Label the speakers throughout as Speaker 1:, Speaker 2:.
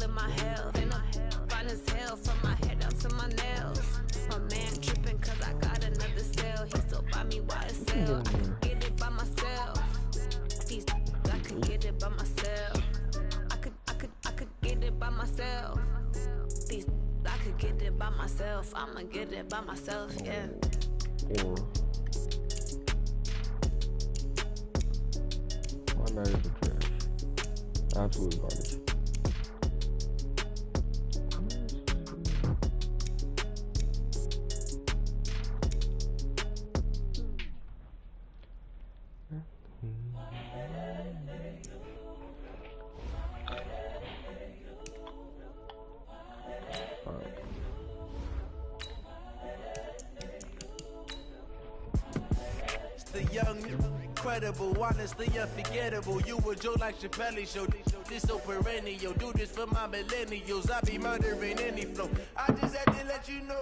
Speaker 1: of my health. And I'm fine as hell from my head down to my nails. My man tripping cause I got another cell. He still buy me YSL. I could get it by myself. These I could get it by myself. I could get it by myself. These I could get it by myself. I'ma get it by myself, yeah.
Speaker 2: My night is trash. Absolutely garbage.
Speaker 3: The young, incredible, honestly unforgettable. You a Joe like Chappelle show. This so perennial. Do this for my millennials. I be murdering any flow. I just had to let you know.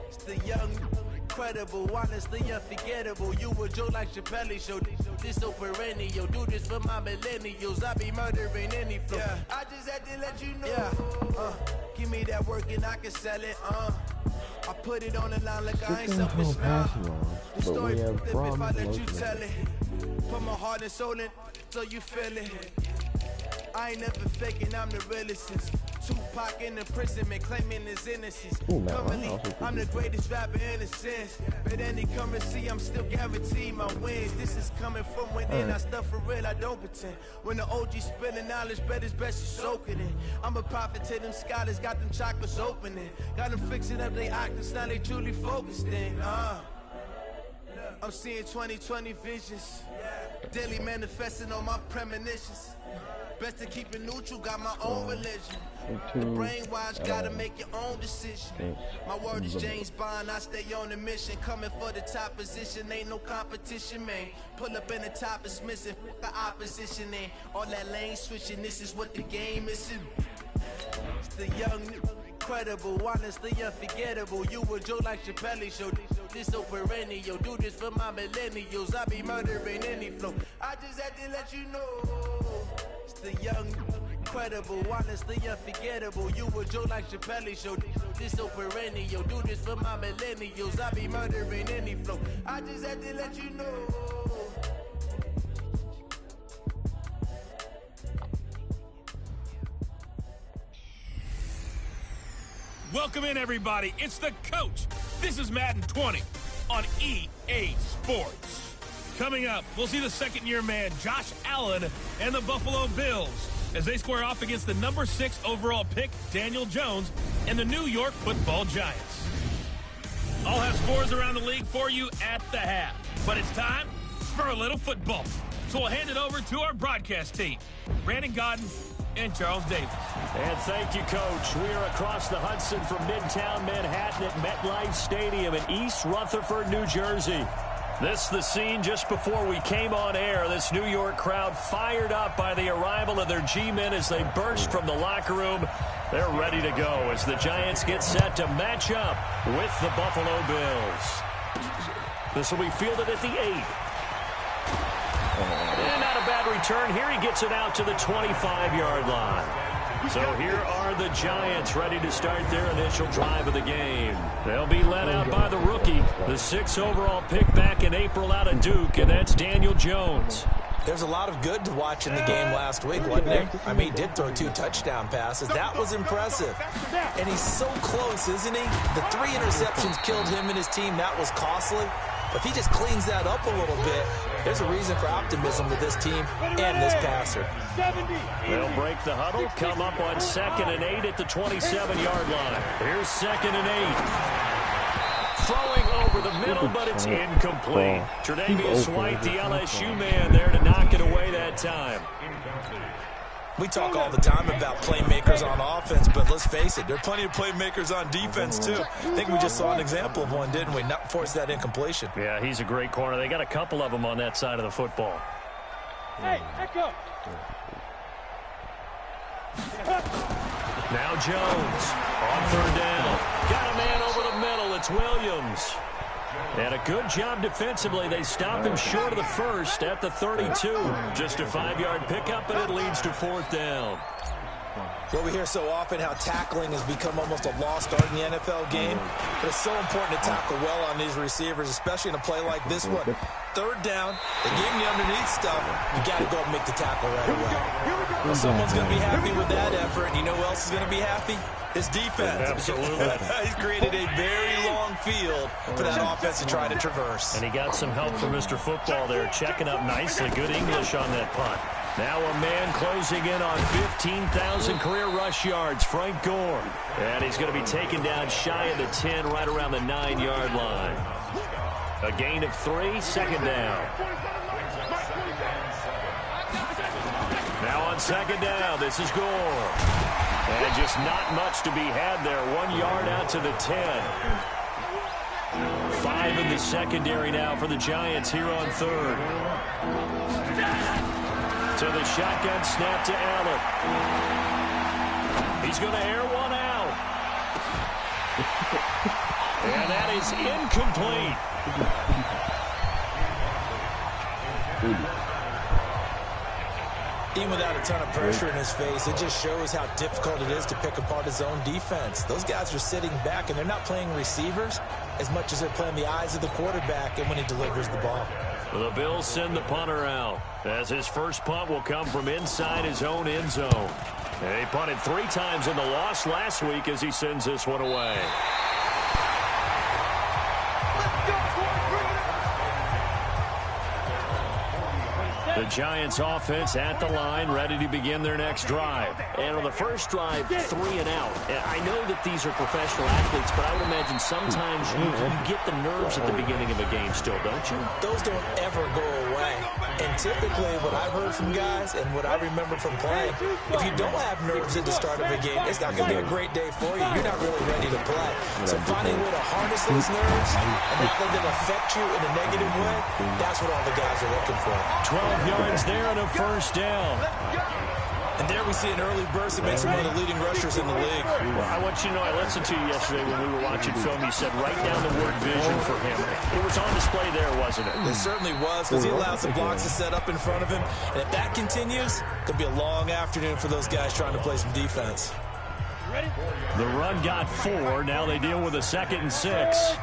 Speaker 3: It's the young, incredible, honestly unforgettable. You a Joe like Chappelle show. This so perennial. Do this for my millennials. I be murdering any flow. Yeah. I just had to let you know. Yeah. Give me that work and I can sell it. I put it on the line like I ain't selfish now. The story flip if I let you tell it. Put my heart and soul in so you feel it. I ain't never faking, I'm the realest since Tupac in imprisonment claiming his innocence. Currently, I'm the greatest rapper in a sense. But any currency, I'm still guaranteed my wins. This is coming from within, I stuff for real, I don't pretend. When the OG spilling knowledge, bet it's best you soak it in. I'm a prophet to them scholars, got them chakras opening. Got them fixing up they octaves, now they truly focused in. I'm seeing 2020 visions. Daily manifesting on my premonitions. Best to keep it neutral, got my own religion. The brainwash, gotta make your own decision. My word is James Bond, I stay on the mission. Coming for the top position, ain't no competition, man. Pull up in the top, it's missing, the opposition ain't. All that lane switching, this is what the game is. It's the young, incredible, honestly unforgettable. You a Joe like Chappelle show. This so perennial. Do this for my millennials. I be murdering any flow. I just had to let you know. It's the young, incredible, honestly unforgettable. You a Joe like Chappelle show. This so perennial. Do this for my millennials. I be murdering any flow. I just had to let you know.
Speaker 4: Welcome in, everybody. It's the coach. This is Madden 20 on EA Sports. Coming up, we'll see the second-year man, Josh Allen, and the Buffalo Bills as they square off against the number 6 overall pick, Daniel Jones, and the New York Football Giants. I'll have scores around the league for you at the half. But it's time for a little football. So we'll hand it over to our broadcast team, Brandon Godden and Charles Davis.
Speaker 5: And thank you, Coach. We are across the Hudson from Midtown Manhattan at MetLife Stadium in East Rutherford, New Jersey. This is the scene just before we came on air. This New York crowd fired up by the arrival of their G-men as they burst from the locker room. They're ready to go as the Giants get set to match up with the Buffalo Bills. This will be fielded at the 8. And not a bad return. Here he gets it out to the 25-yard line. So here are the Giants ready to start their initial drive of the game. They'll be led out by the rookie, the 6th overall pick back in April out of Duke, and that's Daniel Jones.
Speaker 6: There's a lot of good to watch in the game last week, wasn't there? I mean, he did throw 2 touchdown passes. That was impressive. And he's so close, isn't he? The 3 interceptions killed him and his team. That was costly. But if he just cleans that up a little bit, there's a reason for optimism with this team and this passer.
Speaker 5: They'll break the huddle, come up on 2nd and 8 at the 27-yard line. Here's 2nd and 8. Throwing over the middle, but it's incomplete. Tre'Davious White, the LSU man, there to knock it away that time.
Speaker 6: We talk all the time about playmakers on offense, but let's face it, there are plenty of playmakers on defense, too. I think we just saw an example of one, didn't we? Not force that incompletion.
Speaker 5: Yeah, he's a great corner. They got a couple of them on that side of the football.
Speaker 7: Hey, echo.
Speaker 5: Now Jones on 3rd down. Got a man over the middle. It's Williams. And a good job defensively. They stop him short of the first at the 32. Just a 5-yard pickup, and it leads to 4th down.
Speaker 6: Well, we hear so often how tackling has become almost a lost art in the NFL game. But it's so important to tackle well on these receivers, especially in a play like this one. Third down, they gave him the underneath stuff. You got to go and make the tackle right away. Well, someone's going to be happy with that effort, and you know who else is going to be happy? His defense.
Speaker 5: Absolutely.
Speaker 6: He's created a very long field for that offense to try to traverse.
Speaker 5: And he got some help from Mr. Football there, checking up nicely. Good English on that punt. Now a man closing in on 15,000 career rush yards, Frank Gore. And he's going to be taken down shy of the 10, right around the 9-yard line. A gain of 3, second down. Now on second down, this is Gore. And just not much to be had there. 1 yard out to the 10. 5 in the secondary now for the Giants here on third. To the shotgun snap to Allen. He's going to air one out. And that is incomplete.
Speaker 6: Even without a ton of pressure in his face, it just shows how difficult it is to pick apart his own defense. Those guys are sitting back, and they're not playing receivers as much as they're playing the eyes of the quarterback and when he delivers the ball.
Speaker 5: The Bills send the punter out, as his first punt will come from inside his own end zone. He punted 3 times in the loss last week as he sends this one away. The Giants offense at the line, ready to begin their next drive. And on the first drive, 3 and out. And I know that these are professional athletes, but I would imagine sometimes you get the nerves at the beginning of a game still, don't you?
Speaker 6: Those don't ever go away. And typically what I've heard from guys and what I remember from playing, if you don't have nerves at the start of a game, it's not going to be a great day for you. You're not really ready to play. So finding a way to harness those nerves and not let them affect you in a negative way, that's what all the guys are looking for.
Speaker 5: 12 yards there and a first down.
Speaker 6: And there we see an early burst that makes him one of the leading rushers in the league.
Speaker 5: Well, I want you to know, I listened to you yesterday when we were watching film. You said write down the word vision for him. It was on display there, wasn't it?
Speaker 6: It certainly was, because he allows the blocks to set up in front of him. And if that continues, it could be a long afternoon for those guys trying to play some defense.
Speaker 5: The run got 4. Now they deal with a 2nd and 6.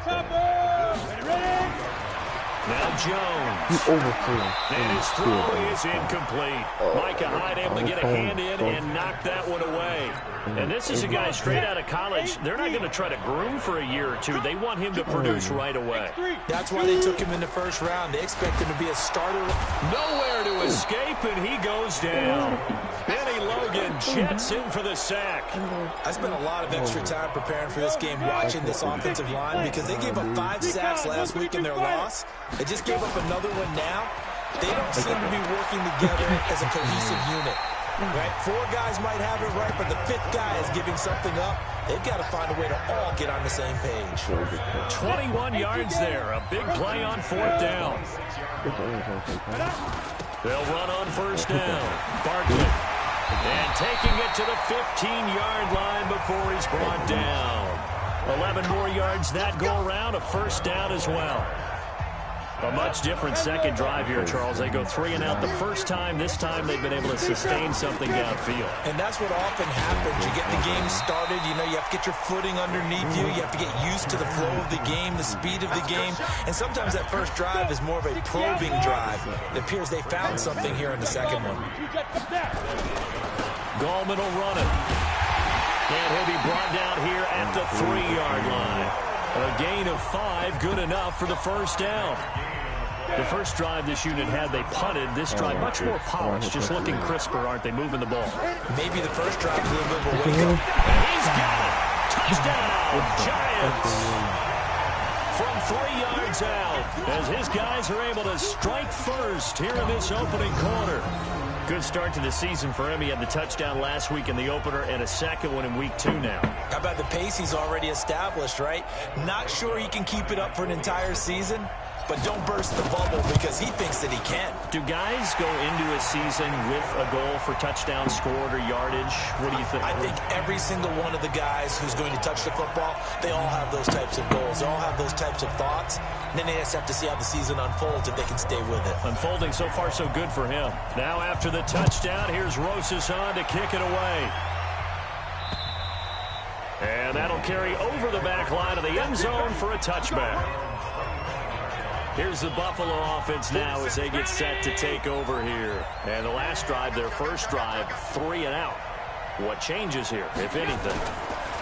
Speaker 5: Now Jones. And his throw is incomplete. Micah Hyde able to get a hand in and knock that one away. And this is a guy straight out of college. They're not going to try to groom for a year or two. They want him to produce right away.
Speaker 6: That's why they took him in the first round. They expect him to be a starter.
Speaker 5: Nowhere to escape, and he goes down. Benny Logan jets in for the sack.
Speaker 6: I spent a lot of extra time preparing for this game watching this offensive line because they gave up 5 sacks last week in their loss. They just gave up another one now. They don't seem to be working together as a cohesive unit. Right? 4 guys might have it right, but the 5th guy is giving something up. They've got to find a way to all get on the same page.
Speaker 5: 21 yards there. A big play on 4th down. They'll run on first down. Barkley. And taking it to the 15-yard line before he's brought down. 11 more yards that go around. A first down as well. A much different second drive here, Charles. They go 3 and out the first time. This time they've been able to sustain something downfield.
Speaker 6: And that's what often happens. You get the game started. You know, you have to get your footing underneath you. You have to get used to the flow of the game, the speed of the game. And sometimes that first drive is more of a probing drive. It appears they found something here in the second one.
Speaker 5: Gallman will run it. And he'll be brought down here at the 3-yard line. A gain of 5, good enough for the first down. The first drive this unit had, they punted. This drive, much more polished, just looking crisper, aren't they, moving the ball?
Speaker 6: Maybe the first drive was a little bit of a wake-up.
Speaker 5: And he's got it! Touchdown, Giants! From 3 yards out, as his guys are able to strike first here in this opening quarter. Good start to the season for him. He had the touchdown last week in the opener and a second one in week 2 now.
Speaker 6: How about the pace he's already established, right? Not sure he can keep it up for an entire season, but don't burst the bubble because he thinks that he can.
Speaker 5: Do guys go into a season with a goal for touchdown scored or yardage? What do you think?
Speaker 6: I think every single one of the guys who's going to touch the football, they all have those types of goals. They all have those types of thoughts. And then they just have to see how the season unfolds if they can stay with it.
Speaker 5: Unfolding so far so good for him. Now after the touchdown, here's Rosas on to kick it away. carry over the back line of the end zone for a touchback. Here's the Buffalo offense now as they get set to take over here. And the last drive, their first drive, 3 and out. What changes here, if anything?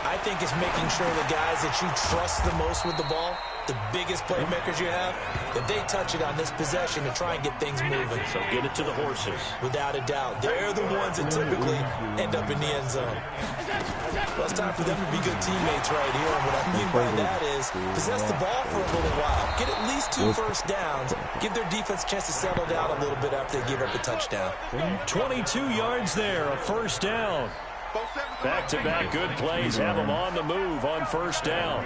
Speaker 6: I think it's making sure the guys that you trust the most with the ball, the biggest playmakers you have, that they touch it on this possession to try and get things moving.
Speaker 5: So get it to the horses.
Speaker 6: Without a doubt. They're the ones that typically end up in the end zone. Well, it's time for them to be good teammates right here. And what I mean by that is possess the ball for a little while. Get at least 2 first downs. Give their defense a chance to settle down a little bit after they give up a touchdown.
Speaker 5: 22 yards there, a first down. Back-to-back good plays have them on the move on first down.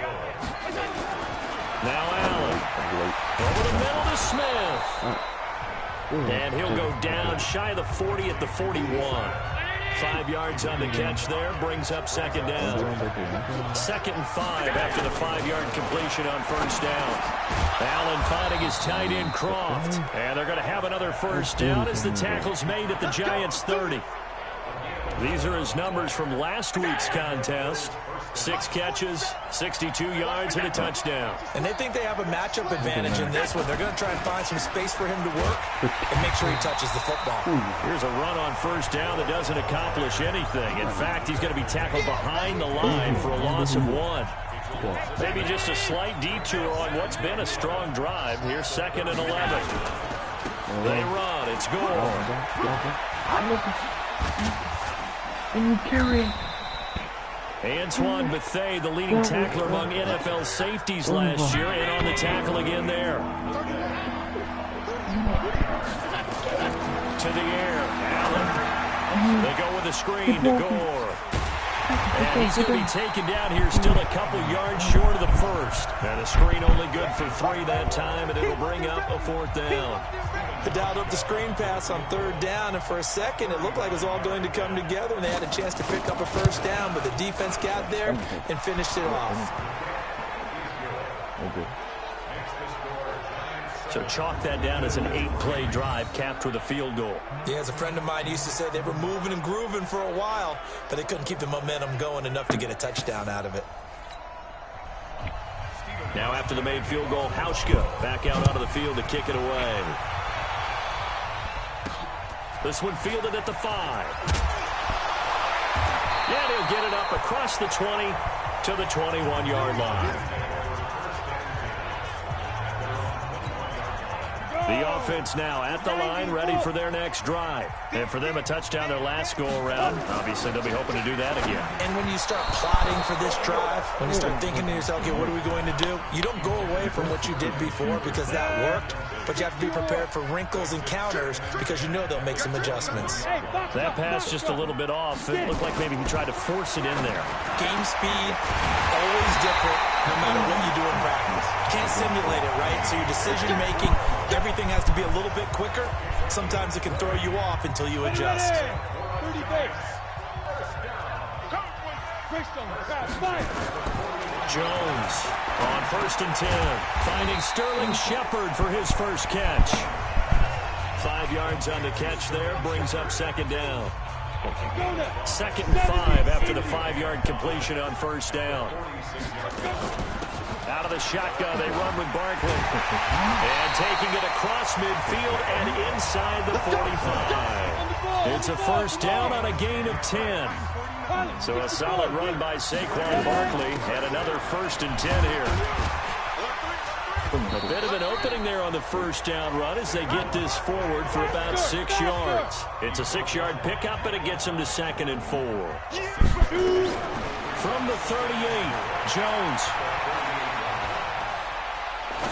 Speaker 5: Now Allen. Over the middle to Smith. And he'll go down shy of the 40 at the 41. 5 yards on the catch there, brings up second down. 2nd and 5 after the 5-yard completion on first down. Allen finding his tight end Croft. And they're going to have another first down as the tackle's made at the Giants' 30. These are his numbers from last week's contest. 6 catches, 62 yards, and a touchdown.
Speaker 6: And they think they have a matchup advantage in this one. They're going to try and find some space for him to work and make sure he touches the football.
Speaker 5: Here's a run on first down that doesn't accomplish anything. In fact, he's going to be tackled behind the line for a loss of 1. Maybe just a slight detour on what's been a strong drive. Here's 2nd and 11. They run. It's Gore.
Speaker 2: And you carry.
Speaker 5: Antoine Bethea, the leading tackler among NFL safeties last year, and on the tackle again there. To the air, Allen. They go with a screen to Gore. And he's going to be taken down here still a couple yards short of the first. And the screen only good for 3 that time, and it'll bring up a 4th down.
Speaker 6: They dialed up the screen pass on 3rd down, and for a second it looked like it was all going to come together, and they had a chance to pick up a first down, but the defense got there and finished it off.
Speaker 5: So chalk that down as an 8-play drive capped with a field goal.
Speaker 6: Yeah, as a friend of mine used to say, they were moving and grooving for a while, but they couldn't keep the momentum going enough to get a touchdown out of it.
Speaker 5: Now after the made field goal, Hauschka back out onto the field to kick it away. This one fielded at the 5. Yeah, he'll get it up across the 20 to the 21-yard line. The offense now at the line, ready for their next drive. And for them, a touchdown their last go-around. Obviously, they'll be hoping to do that again.
Speaker 6: And when you start plotting for this drive, when you start thinking to yourself, okay, what are we going to do? You don't go away from what you did before because that worked, but you have to be prepared for wrinkles and counters because you know they'll make some adjustments.
Speaker 5: That pass just a little bit off. It looked like maybe he tried to force it in there.
Speaker 6: Game speed, always different, no matter what you do in practice. Can't simulate it, right? So your decision-making, everything has to be a little bit quicker. Sometimes it can throw you off until you adjust.
Speaker 7: 30 base.
Speaker 5: Jones on 1st and 10, finding Sterling Shepard for his first catch. 5 yards on the catch there, brings up second down. 2nd and 5 after the 5-yard completion on first down. Out of the shotgun, they run with Barkley. And taking it across midfield and inside the 45. It's a first down on a gain of 10. So a solid run by Saquon Barkley and another 1st and 10 here. A bit of an opening there on the first down run as they get this forward for about 6 yards. It's a 6-yard pickup, and it gets them to 2nd and 4. From the 38, Jones.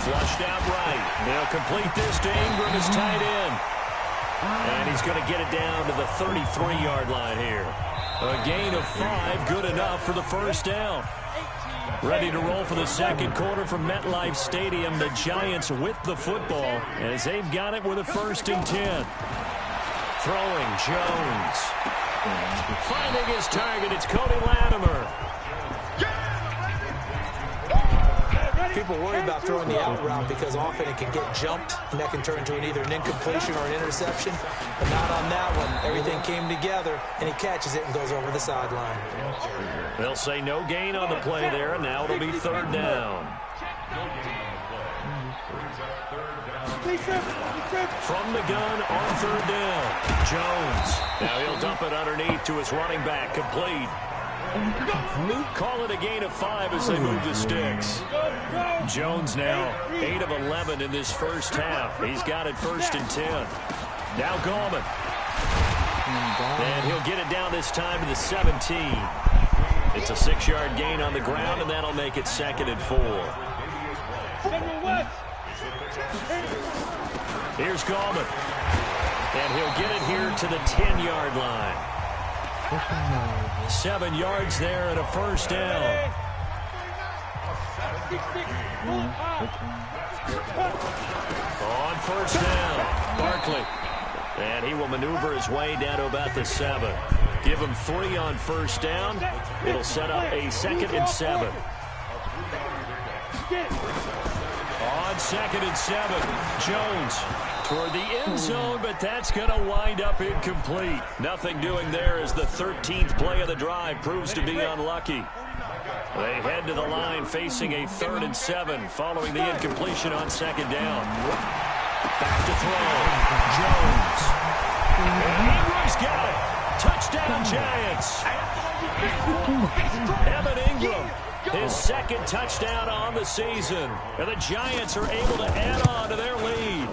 Speaker 5: Flushed out right. They'll complete this to Ingram as tight end. And he's going to get it down to the 33-yard line here. A gain of 5, good enough for the first down. Ready to roll for the second quarter from MetLife Stadium. The Giants with the football as they've got it with a 1st and 10. Throwing, Jones. Finding his target, it's Cody Latimer.
Speaker 6: People worry about throwing the out route because often it can get jumped, and that can turn into either an incompletion or an interception. But not on that one. Everything came together, and he catches it and goes over the sideline.
Speaker 5: They'll say no gain on the play there, and now it'll be third down. From the gun on third down, Jones. Now he'll dump it underneath to his running back, complete. Call it a gain of 5 as they move the sticks. Jones now 8 of 11 in this first half. He's got it 1st and 10. Now Gallman. And he'll get it down this time to the 17. It's a 6-yard gain on the ground, and that'll make it 2nd and 4. Here's Gallman. And he'll get it here to the 10-yard line. 7 yards there and a 1st down. On 1st down, Barkley. And he will maneuver his way down to about the 7. Give him 3 on 1st down. It'll set up a 2nd and 7. On 2nd and 7, Jones toward the end zone, but that's going to wind up incomplete. Nothing doing there as the 13th play of the drive proves to be unlucky. They head to the line facing a 3rd and 7 following the incompletion on 2nd down. Back to throw. Jones. And Ingram's got it. Touchdown, Giants. Evan Ingram, his 2nd touchdown on the season. And the Giants are able to add on to their lead.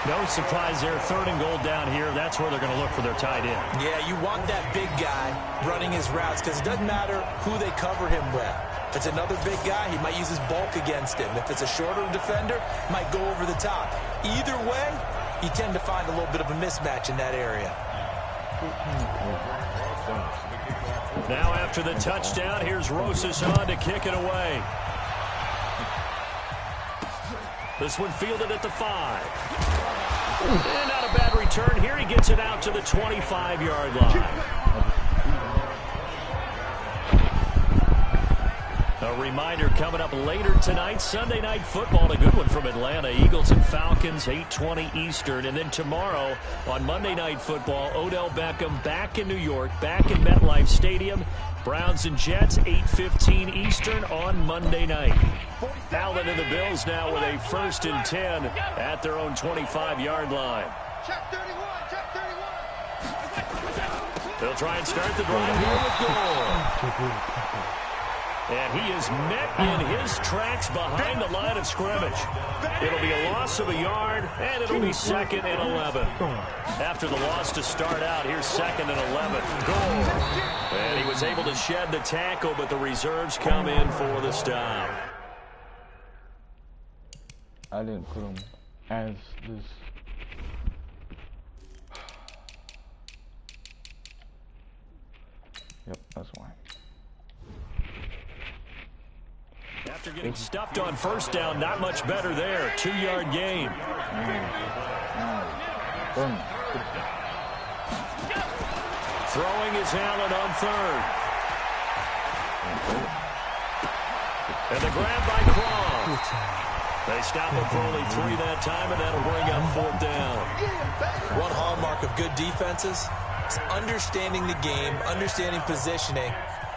Speaker 5: No surprise there. 3rd and goal down here. That's where they're going to look for their tight end.
Speaker 6: Yeah, you want that big guy running his routes because it doesn't matter who they cover him with. If it's another big guy, he might use his bulk against him. If it's a shorter defender, might go over the top. Either way, you tend to find a little bit of a mismatch in that area.
Speaker 5: Now after the touchdown, here's Rosas on to kick it away. This one fielded at the 5. And not a bad return here. He gets it out to the 25-yard line. A reminder coming up later tonight, Sunday Night Football, a good one from Atlanta. Eagles and Falcons, 8:20 Eastern. And then tomorrow on Monday Night Football, Odell Beckham back in New York, back in MetLife Stadium. Browns and Jets, 8:15 Eastern on Monday night. Allen and the Bills now with a 1st and 10 at their own 25-yard line. They'll try and start the drive here with Gore. And he is met in his tracks behind the line of scrimmage. It'll be a loss of a yard, and it'll be 2nd and 11. After the loss to start out, here's 2nd and 11. Goal. And he was able to shed the tackle, but the reserves come in for the stop.
Speaker 2: I didn't put him as this. Yep, that's why.
Speaker 5: After getting stuffed on 1st down, not much better there. 2-yard gain. Throwing is Allen on 3rd. And the grab by Croft. They stop him for only 3 that time, and that'll bring up 4th down.
Speaker 6: One hallmark of good defenses is understanding the game, understanding positioning,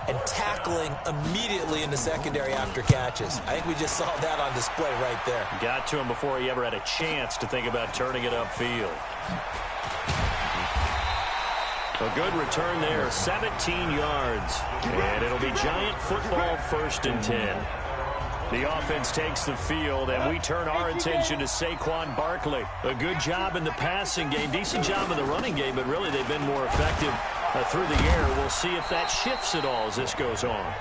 Speaker 6: and tackling immediately in the secondary after catches. I think we just saw that on display right there.
Speaker 5: Got to him before he ever had a chance to think about turning it upfield. A good return there, 17 yards. And it'll be Giant football 1st and 10. The offense takes the field, and we turn our attention to Saquon Barkley. A good job in the passing game, decent job in the running game, but really they've been more effective through the air. We'll see if that shifts at all as this goes on.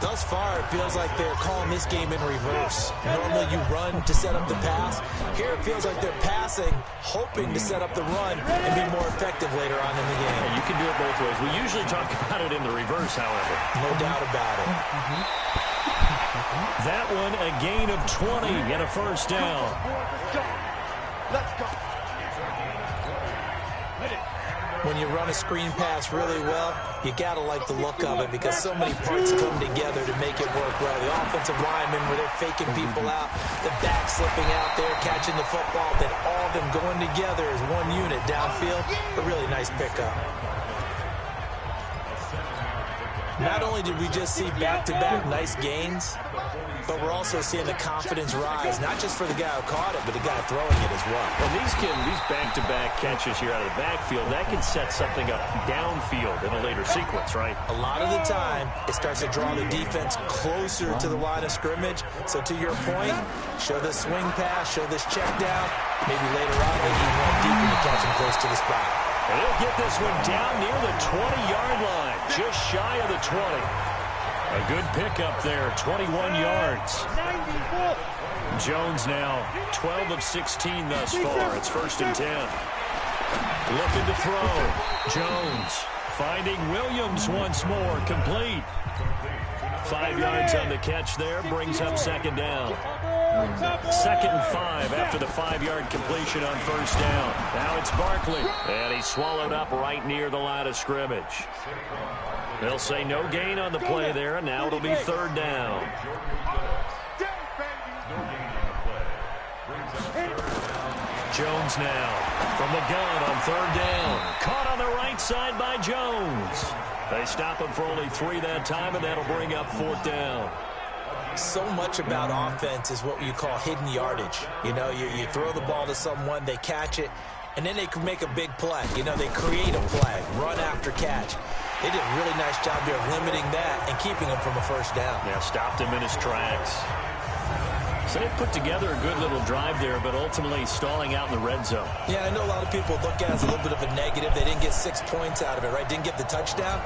Speaker 6: Thus far, it feels like they're calling this game in reverse. Normally you run to set up the pass. Here it feels like they're passing, hoping to set up the run and be more effective later on in the game.
Speaker 5: Yeah, you can do it both ways. We usually talk about it in the reverse, however.
Speaker 6: No doubt about it.
Speaker 5: That one, a gain of 20 and a 1st down.
Speaker 6: when you run a screen pass really well, you got to like the look of it because so many parts come together to make it work well. The offensive linemen where they're faking people out, the back slipping out there, catching the football, then all of them going together as one unit downfield. A really nice pickup. Not only did we just see back-to-back nice gains, but we're also seeing the confidence rise, not just for the guy who caught it, but the guy throwing it as well.
Speaker 5: And these back-to-back catches here out of the backfield, that can set something up downfield in a later sequence, right?
Speaker 6: A lot of the time, it starts to draw the defense closer to the line of scrimmage. So to your point, show this swing pass, show this check down. Maybe later on, they need one deep and catch him close to the spot.
Speaker 5: And he'll get this one down near the 20-yard line, just shy of the 20. A good pickup there, 21 yards. Jones now 12 of 16 thus far. It's 1st and 10. Looking to throw. Jones finding Williams once more, complete. 5 yards on the catch there, brings up 2nd down. 2nd and 5 after the 5-yard completion on 1st down. Now it's Barkley, and he's swallowed up right near the line of scrimmage. They'll say no gain on the play there, and now it'll be 3rd down. Jones now from the gun on 3rd down. Caught on the right side by Jones. They stop him for only 3 that time, and that'll bring up 4th down.
Speaker 6: So much about offense is what you call hidden yardage. You know, you throw the ball to someone, they catch it, and then they can make a big play. You know, they create a play, run after catch. They did a really nice job there of limiting that and keeping him from a 1st down.
Speaker 5: Yeah, stopped him in his tracks. So they put together a good little drive there, but ultimately stalling out in the red zone.
Speaker 6: Yeah, I know a lot of people look at it as a little bit of a negative. They didn't get 6 points out of it, right? Didn't get the touchdown.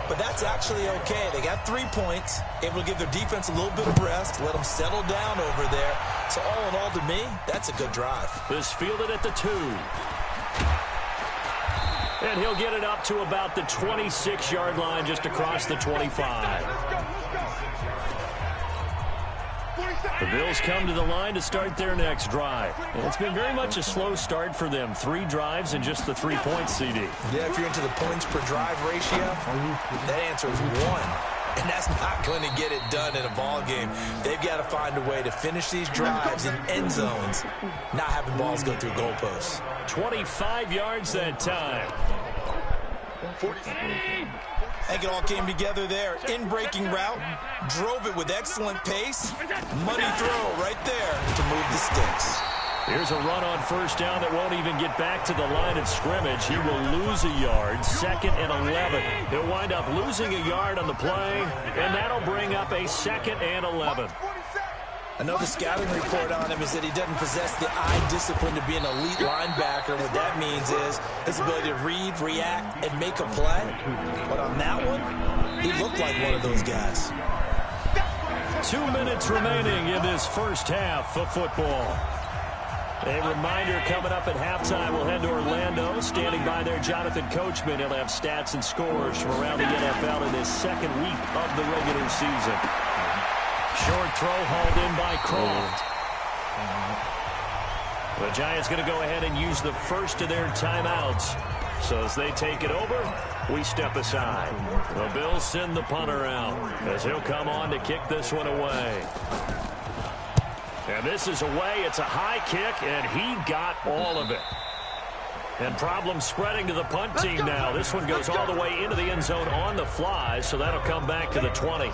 Speaker 6: But that's actually okay. They got 3 points, able to give their defense a little bit of rest, let them settle down over there. So all in all, to me, that's a good drive.
Speaker 5: This fielded at the 2. And he'll get it up to about the 26-yard line, just across the 25. The Bills come to the line to start their next drive. And it's been very much a slow start for them. 3 drives and just the 3 points, CD.
Speaker 6: Yeah, if you're into the points per drive ratio, that answer is 1. And that's not going to get it done in a ball game. They've got to find a way to finish these drives in end zones, not having balls go through goalposts.
Speaker 5: 25 yards that time.
Speaker 6: I think it all came together there. In-breaking route, drove it with excellent pace. Money throw right there to move the sticks.
Speaker 5: Here's a run on 1st down that won't even get back to the line of scrimmage. He will lose a yard, 2nd and 11. He'll wind up losing a yard on the play, and that'll bring up a 2nd and 11.
Speaker 6: I know the scouting report on him is that he doesn't possess the eye discipline to be an elite linebacker. What that means is his ability to read, react, and make a play. But on that one, he looked like one of those guys.
Speaker 5: 2 minutes remaining in this 1st half of football. A reminder coming up at halftime, we'll head to Orlando. Standing by there, Jonathan Coachman. He'll have stats and scores from around the NFL in his 2nd week of the regular season. Short throw hauled in by Croft. The Giants going to go ahead and use the first of their timeouts. So as they take it over, we step aside. The Bills send the punter out as he'll come on to kick this one away. And this is away. It's a high kick, and he got all of it. And problems spreading to the punt team now. This one goes all the way into the end zone on the fly, so that'll come back to the 20.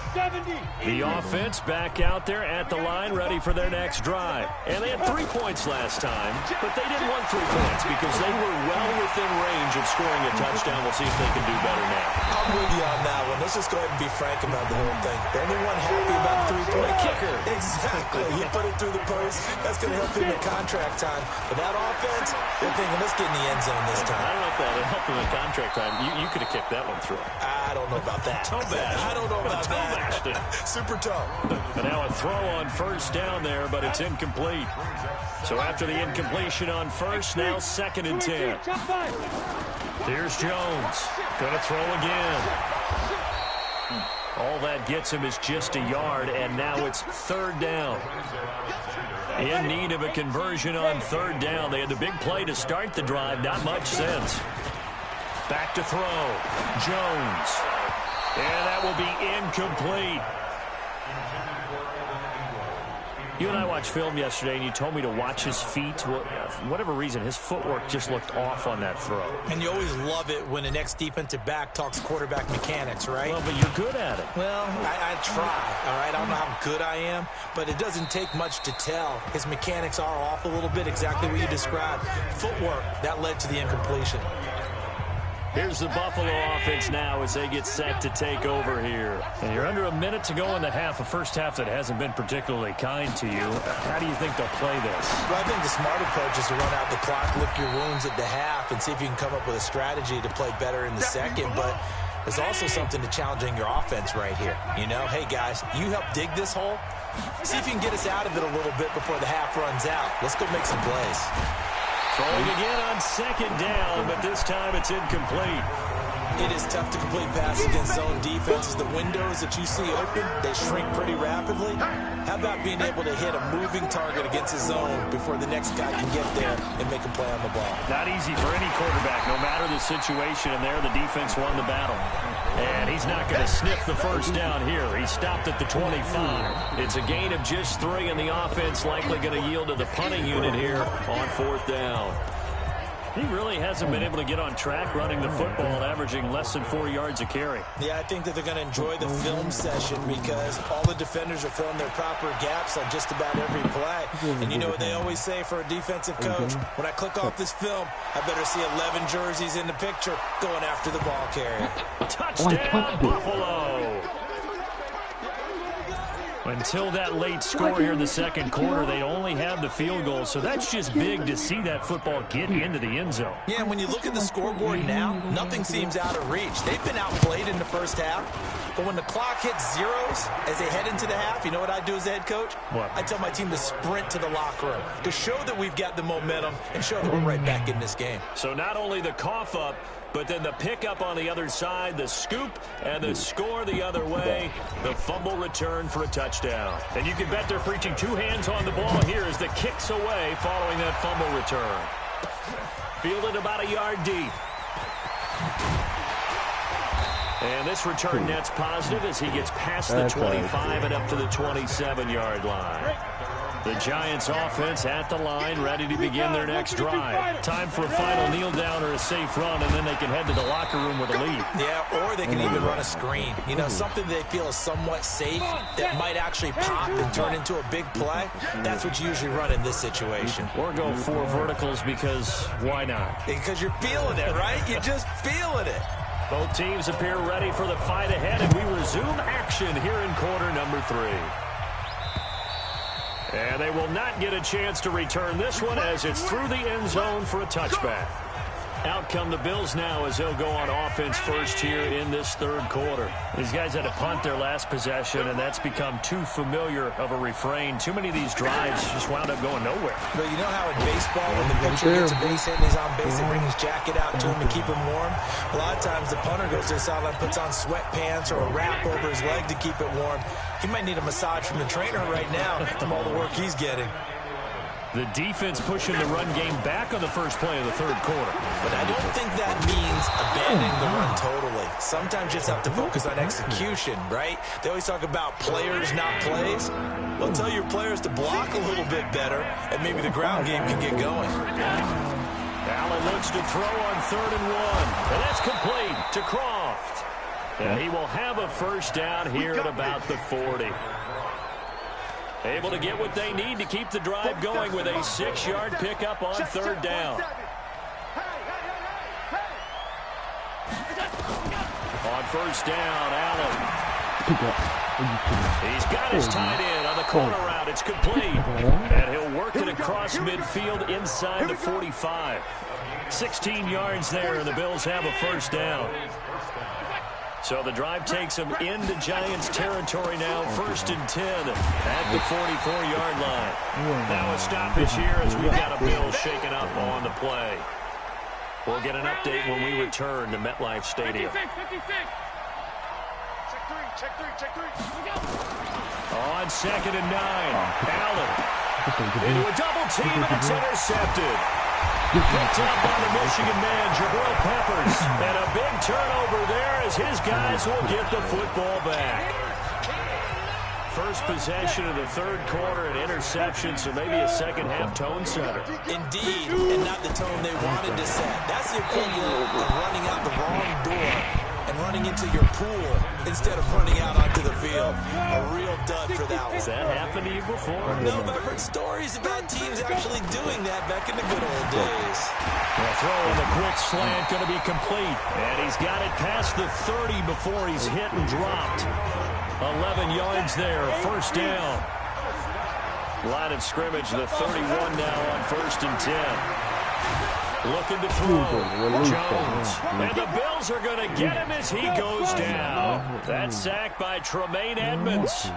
Speaker 5: The offense back out there at the line, ready for their next drive. And they had 3 points last time, but they didn't want 3 points because they were well within range of scoring a touchdown. We'll see if they can do better now.
Speaker 6: I'm with you on that one. Let's just go ahead and be frank about the whole thing. The only one happy about the 3-point
Speaker 5: kicker.
Speaker 6: Exactly. He put it through the post. That's going to help him in contract time. But that offense, they're thinking, let's get in the end zone this time.
Speaker 5: I don't know if that would help him in contract time. You could have kicked that one through.
Speaker 6: I don't know about that. I don't know about that. Super toe.
Speaker 5: And now a throw on 1st down there, but it's incomplete. So after the incompletion on 1st, now 2nd and 10. Here's Jones. Going to throw again. All that gets him is just a yard, and now it's 3rd down. In need of a conversion on 3rd down. They had the big play to start the drive. Not much sense. Back to throw. Jones. And that will be incomplete. You and I watched film yesterday, and you told me to watch his feet. Well, for whatever reason, his footwork just looked off on that throw.
Speaker 6: And you always love it when the next defensive back talks quarterback mechanics, right?
Speaker 5: Well, but you're good at it.
Speaker 6: Well, I try, all right? I don't know how good I am, but it doesn't take much to tell. His mechanics are off a little bit, exactly what you described. Footwork, that led to the incompletion.
Speaker 5: Here's the Buffalo offense now as they get set to take over here. And you're under a minute to go in the half, a first half that hasn't been particularly kind to you. How do you think they'll play this?
Speaker 6: Well, I think the smart approach is to run out the clock, lick your wounds at the half, and see if you can come up with a strategy to play better in the second. But there's also something to challenging your offense right here. You know, hey, guys, you help dig this hole. See if you can get us out of it a little bit before the half runs out. Let's go make some plays.
Speaker 5: Throwing again on second down, but this time it's incomplete.
Speaker 6: It is tough to complete passes against zone defenses. The windows that you see open, they shrink pretty rapidly. How about being able to hit a moving target against a zone before the next guy can get there and make a play on the ball?
Speaker 5: Not easy for any quarterback, no matter the situation, and there the defense won the battle. And he's not going to sniff the first down here. He stopped at the 25. It's a gain of just 3, and the offense likely going to yield to the punting unit here on 4th down. He really hasn't been able to get on track running the football, averaging less than 4 yards a carry.
Speaker 6: Yeah, I think that they're going to enjoy the film session because all the defenders are filling their proper gaps on just about every play. And you know what they always say for a defensive coach? When I click off this film, I better see 11 jerseys in the picture going after the ball carrier.
Speaker 5: Touchdown, Buffalo! Until that late score here in the second quarter, they only have the field goal, so that's just big to see that football get into the end zone.
Speaker 6: Yeah, and when you look at the scoreboard now, nothing seems out of reach. They've been outplayed in the first half, but when the clock hits zeros as they head into the half, you know what I do as a head coach?
Speaker 5: What?
Speaker 6: I tell my team to sprint to the locker room to show that we've got the momentum and show that we're right back in this game.
Speaker 5: So not only the cough up, but then the pickup on the other side, the scoop, and the score the other way, the fumble return for a touchdown. And you can bet they're preaching 2 hands on the ball here as the kick's away following that fumble return. Fielded about a yard deep. And this return net's positive as he gets past the 25 and up to the 27-yard line. The Giants offense at the line, ready to begin their next drive. Time for a final kneel down or a safe run, and then they can head to the locker room with a lead.
Speaker 6: Yeah, or they can even run a screen. You know, something they feel is somewhat safe that might actually pop and turn into a big play. That's what you usually run in this situation.
Speaker 5: Or go 4 verticals because why not?
Speaker 6: Because you're feeling it, right? You're just feeling it.
Speaker 5: Both teams appear ready for the fight ahead, and we resume action here in quarter number 3. And they will not get a chance to return this one as it's through the end zone for a touchback. Out come the Bills now as they'll go on offense first here in this third quarter. These guys had to punt their last possession, and that's become too familiar of a refrain. Too many of these drives just wound up going nowhere.
Speaker 6: But you know how in baseball, when the pitcher gets a base hit and he's on base, they bring his jacket out to him to keep him warm? A lot of times the punter goes to the sideline, puts on sweatpants or a wrap over his leg to keep it warm. He might need a massage from the trainer right now from all the work he's getting.
Speaker 5: The defense pushing the run game back on the first play of the third quarter.
Speaker 6: But I don't think that means abandoning the run totally. Sometimes you just have to focus on execution, right? They always talk about players, not plays. Well, tell your players to block a little bit better, and maybe the ground game can get going.
Speaker 5: Allen looks to throw on 3rd and 1. And that's complete to Croft. And he will have a first down here at about the 40. Able to get what they need to keep the drive going with a 6-yard pickup on 3rd down. On 1st down, Allen. He's got his tight end on the corner route. It's complete. And he'll work it across midfield inside the 45. 16 yards there, and the Bills have a first down. So the drive takes them into Giants territory now, 1st and 10 at the 44-yard line. Now a stoppage here as we've got a Bills shaken up on the play. We'll get an update when we return to MetLife Stadium.
Speaker 7: 56. Check three.
Speaker 5: On 2nd and 9, Allen into a double team, and it's intercepted. Picked up by the Michigan man, Jabril Peppers. And a big turnover there as his guys will get the football back. First possession of the third quarter, an interception, so maybe a second-half tone setter.
Speaker 6: Indeed, and not the tone they wanted to set. That's the equivalent of running out the wrong door and running into your pool instead of running out onto the field. A real dud for that one.
Speaker 5: Has that happened to you before?
Speaker 6: No, but I've heard stories about teams actually doing that back in the good old days.
Speaker 5: The throw in the quick slant going to be complete. And he's got it past the 30 before he's hit and dropped. 11 yards there, first down. Line of scrimmage, the 31 now on 1st and 10. Looking to throw. Jones. And the Bills are going to get him as he goes down. That sack by Tremaine Edmonds.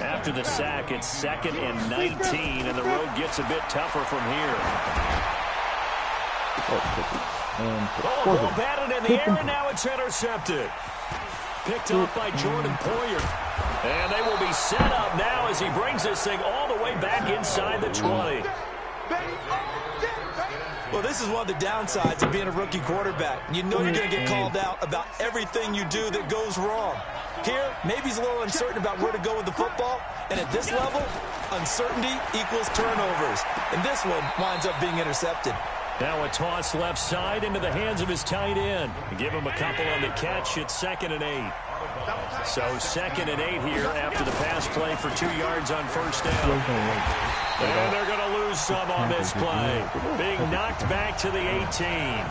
Speaker 5: After the sack, it's 2nd and 19, and the road gets a bit tougher from here. Ball batted in the air, and now it's intercepted. Picked up by Jordan Poyer. And they will be set up now as he brings this thing all the way back inside the 20.
Speaker 6: Well, this is one of the downsides of being a rookie quarterback. You know you're going to get called out about everything you do that goes wrong. Here, maybe he's a little uncertain about where to go with the football. And at this level, uncertainty equals turnovers. And this one winds up being intercepted.
Speaker 5: Now a toss left side into the hands of his tight end. Give him a couple on the catch. It's 2nd and 8. So 2nd and 8 here after the pass play for 2 yards on first down. And they're going to lose some on this play. Being knocked back to the 18.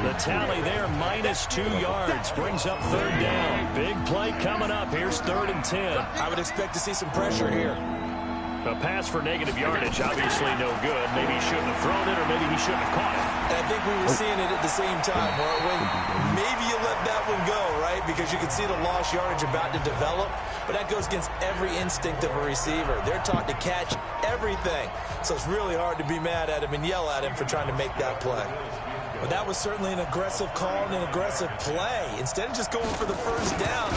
Speaker 5: The tally there, -2 yards. Brings up 3rd down. Big play coming up. Here's 3rd and 10.
Speaker 6: I would expect to see some pressure here.
Speaker 5: A pass for negative yardage, obviously no good. Maybe he shouldn't have thrown it, or maybe he shouldn't have caught it.
Speaker 6: And I think we were seeing it at the same time, weren't we? Maybe you let that one go, right? Because you can see the lost yardage about to develop. But that goes against every instinct of a receiver. They're taught to catch everything. So it's really hard to be mad at him and yell at him for trying to make that play. But that was certainly an aggressive call and an aggressive play. Instead of just going for the first down,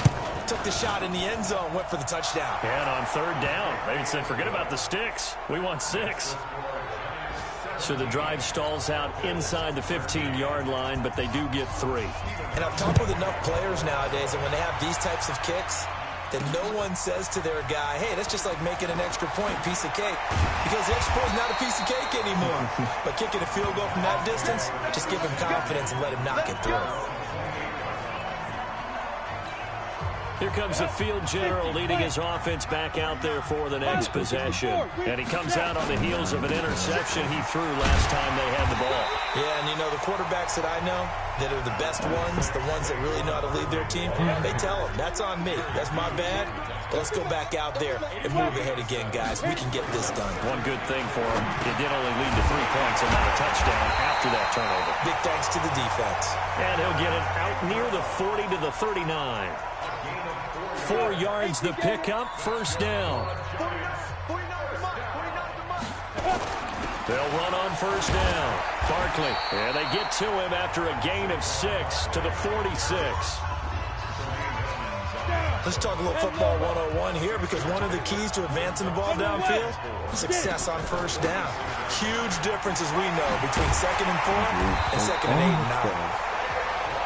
Speaker 6: took the shot in the end zone, went for the touchdown.
Speaker 5: And on 3rd down, maybe said, forget about the sticks. We want 6. So the drive stalls out inside the 15-yard line, but they do get 3.
Speaker 6: And I've talked with enough players nowadays, and when they have these types of kicks, that no one says to their guy, hey, that's just like making an extra point, piece of cake. Because the extra point is not a piece of cake anymore. But kicking a field goal from that distance, just give him confidence and let him knock it through.
Speaker 5: Here comes the field general leading his offense back out there for the next possession. And he comes out on the heels of an interception he threw last time they had the ball.
Speaker 6: Yeah, and you know, the quarterbacks that I know that are the best ones, the ones that really know how to lead their team, they tell them, that's on me. That's my bad. Let's go back out there and move ahead again, guys. We can get this done.
Speaker 5: One good thing for him, it did only lead to 3 points and not a touchdown after that turnover.
Speaker 6: Big thanks to the defense.
Speaker 5: And he'll get it out near the 40 to the 39. 4 yards the pickup, first down. They'll run on first down. Barkley, and they get to him after a gain of 6 to the 46.
Speaker 6: Let's talk a little football 101 here, because one of the keys to advancing the ball downfield, success on first down. Huge difference, as we know, between 2nd and 4 and 2nd and 8 and 9.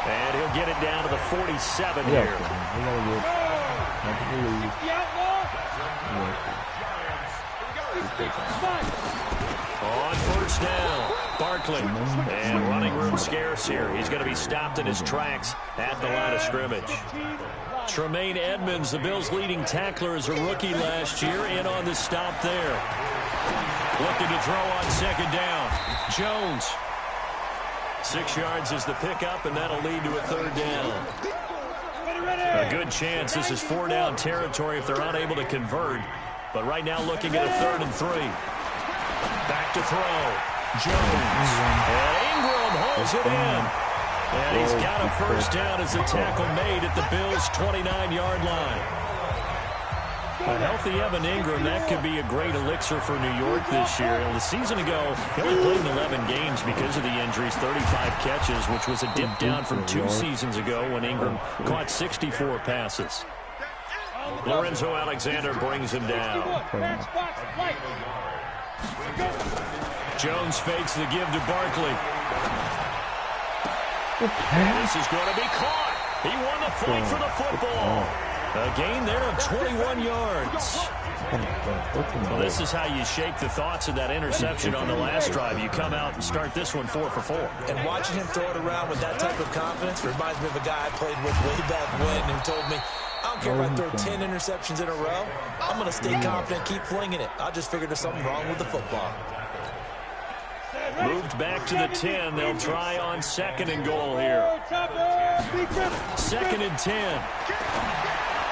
Speaker 5: And he'll get it down to the 47 here. On first down, Barkley. And running room scarce here. He's going to be stopped in his tracks at the line of scrimmage. Tremaine Edmonds, the Bills' leading tackler as a rookie last year, in on the stop there. Looking to throw on 2nd down. Jones. 6 yards is the pickup, and that'll lead to a 3rd down. A good chance this is 4-down territory if they're unable to convert. But right now looking at a 3rd and 3. Back to throw. Jones. And Ingram holds it in. And he's got a first down as the tackle made at the Bills' 29-yard line. A healthy Evan Ingram, that could be a great elixir for New York this year. The season ago, he only played in 11 games because of the injuries, 35 catches, which was a dip down from 2 seasons ago when Ingram caught 64 passes. Lorenzo Alexander brings him down. Jones fakes the give to Barkley. And this is going to be caught. He won the fight for the football. A gain there of 21 yards. Well, this is how you shake the thoughts of that interception on the last drive. You come out and start this one 4 for 4.
Speaker 6: And watching him throw it around with that type of confidence reminds me of a guy I played with way back when who told me, I don't care if I throw 10 interceptions in a row. I'm going to stay confident, keep flinging it. I just figured there's something wrong with the football.
Speaker 5: Moved back to the 10. They'll try on 2nd and goal here. 2nd and 10.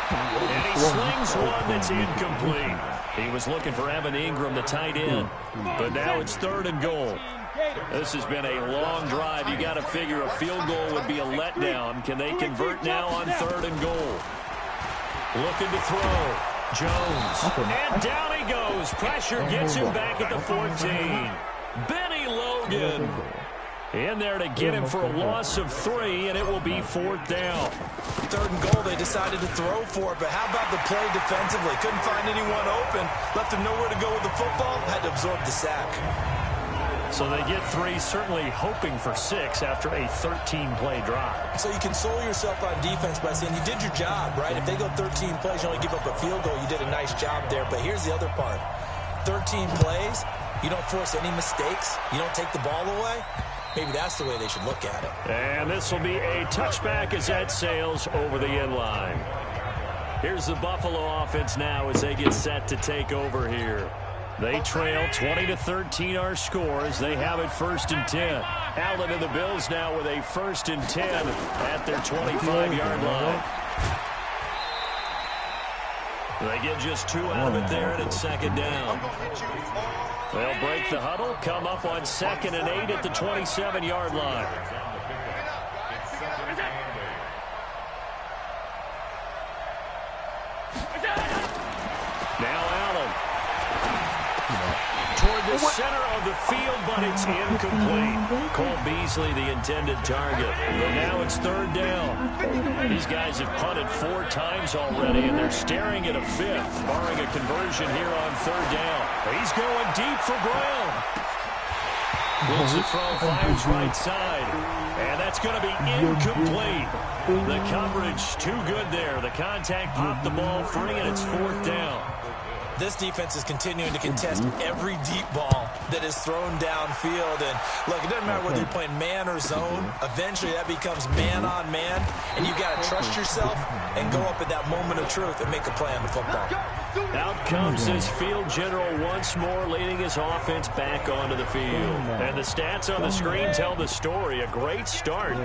Speaker 5: And he slings one that's incomplete. He was looking for Evan Ingram, the tight end. But now it's 3rd and goal. This has been a long drive. You got to figure a field goal would be a letdown. Can they convert now on 3rd and goal? Looking to throw. Jones. And down he goes. Pressure gets him back at the 14. Benny Logan in there to get him for a loss of 3, and it will be 4th down.
Speaker 6: 3rd and goal, they decided to throw for it, but how about the play defensively? Couldn't find anyone open, left him nowhere to go with the football, had to absorb the sack.
Speaker 5: So they get 3, certainly hoping for 6 after a 13-play drive.
Speaker 6: So you console yourself on defense by saying you did your job, right? If they go 13 plays, you only give up a field goal, you did a nice job there. But here's the other part. 13 plays, you don't force any mistakes, you don't take the ball away. Maybe that's the way they should look at it.
Speaker 5: And this will be a touchback as that sails over the end line. Here's the Buffalo offense now as they get set to take over here. They trail 20-13 our scores. They have it 1st and 10. Allen and the Bills now with a 1st and 10 at their 25-yard line. They get just 2 out of it there, and it's 2nd down. They'll break the huddle, come up on 2nd and 8 at the 27-yard line. Now Allen. Toward the center of the field, but it's incomplete. Cole Beasley, the intended target. But now it's 3rd down. These guys have punted 4 times already, and they're staring at a 5th, barring a conversion here on 3rd down. He's going deep for Brown. Looks to throw, fires right side. And that's going to be incomplete. The coverage too good there. The contact popped the ball free, and it's 4th down.
Speaker 6: This defense is continuing to contest every deep ball that is thrown downfield. And, look, it doesn't matter whether you're playing man or zone. Eventually, that becomes man-on-man, and you've got to trust yourself and go up at that moment of truth and make a play on the football.
Speaker 5: Out comes his field general once more, leading his offense back onto the field. And the stats on the screen tell the story. A great start.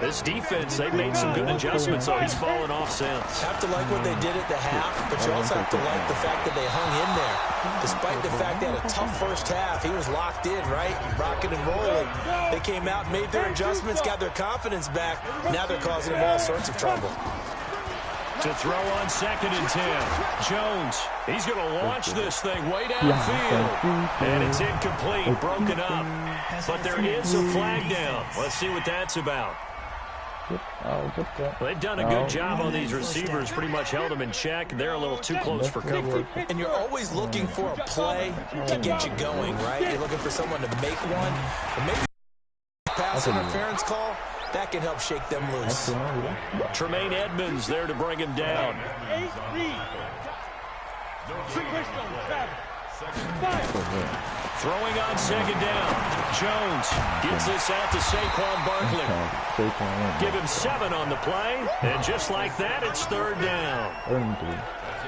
Speaker 5: This defense, they've made some good adjustments, so he's fallen off since.
Speaker 6: Have to like what they did at the half, but you also have to like the fact that they hung in there. Despite the fact they had a tough first half, he was locked in, right? Rocking and rolling. They came out, made their adjustments, got their confidence back. Now they're causing him all sorts of trouble.
Speaker 5: To throw on 2nd and 10. Jones, he's going to launch this thing way downfield. And it's incomplete, broken up. But there is a flag down. Let's see what that's about. They've done a good job on these receivers, pretty much held them in check. They're a little too close for comfort.
Speaker 6: And you're always looking for a play to get you going, right? You're looking for someone to make one. Or maybe pass interference call. That can help shake them loose.
Speaker 5: Tremaine Edmonds there to bring him down. Throwing on 2nd down. Jones gets this out to Saquon Barkley. Give him 7 on the play. And just like that, it's 3rd down.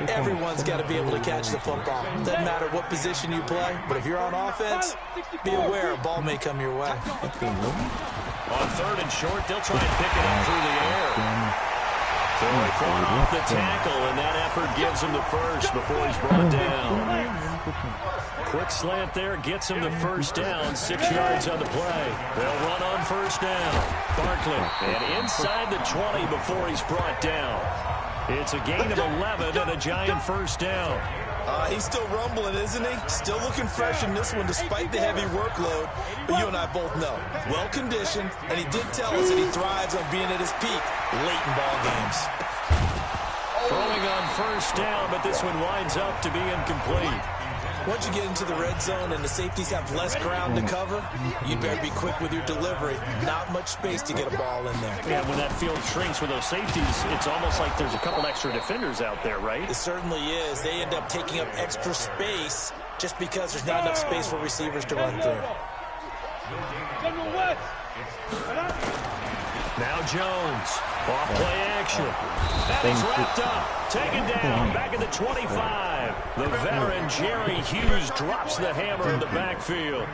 Speaker 6: Everyone's got to be able to catch the football. Doesn't matter what position you play, but if you're on offense, be aware a ball may come your way.
Speaker 5: On 3rd and short, they'll try and pick it up through the air. So he fought off the tackle, and that effort gives him the first before he's brought down. Quick slant there, gets him the 1st down, 6 yards on the play. They'll run on 1st down. Barkley, and inside the 20 before he's brought down. It's a gain of 11 and a giant 1st down.
Speaker 6: He's still rumbling, isn't he? Still looking fresh in this one despite the heavy workload. But you and I both know, well-conditioned, and he did tell us that he thrives on being at his peak late in ball games.
Speaker 5: Throwing on 1st down, but this one winds up to be incomplete.
Speaker 6: Once you get into the red zone and the safeties have less ground to cover, you better be quick with your delivery. Not much space to get a ball in there.
Speaker 5: Yeah, when that field shrinks with those safeties, it's almost like there's a couple extra defenders out there, right?
Speaker 6: It certainly is. They end up taking up extra space just because there's not enough space for receivers to run through.
Speaker 5: Now Jones, off play action. And he's wrapped up, taken down, back at the 25. The veteran Jerry Hughes drops the hammer in the backfield.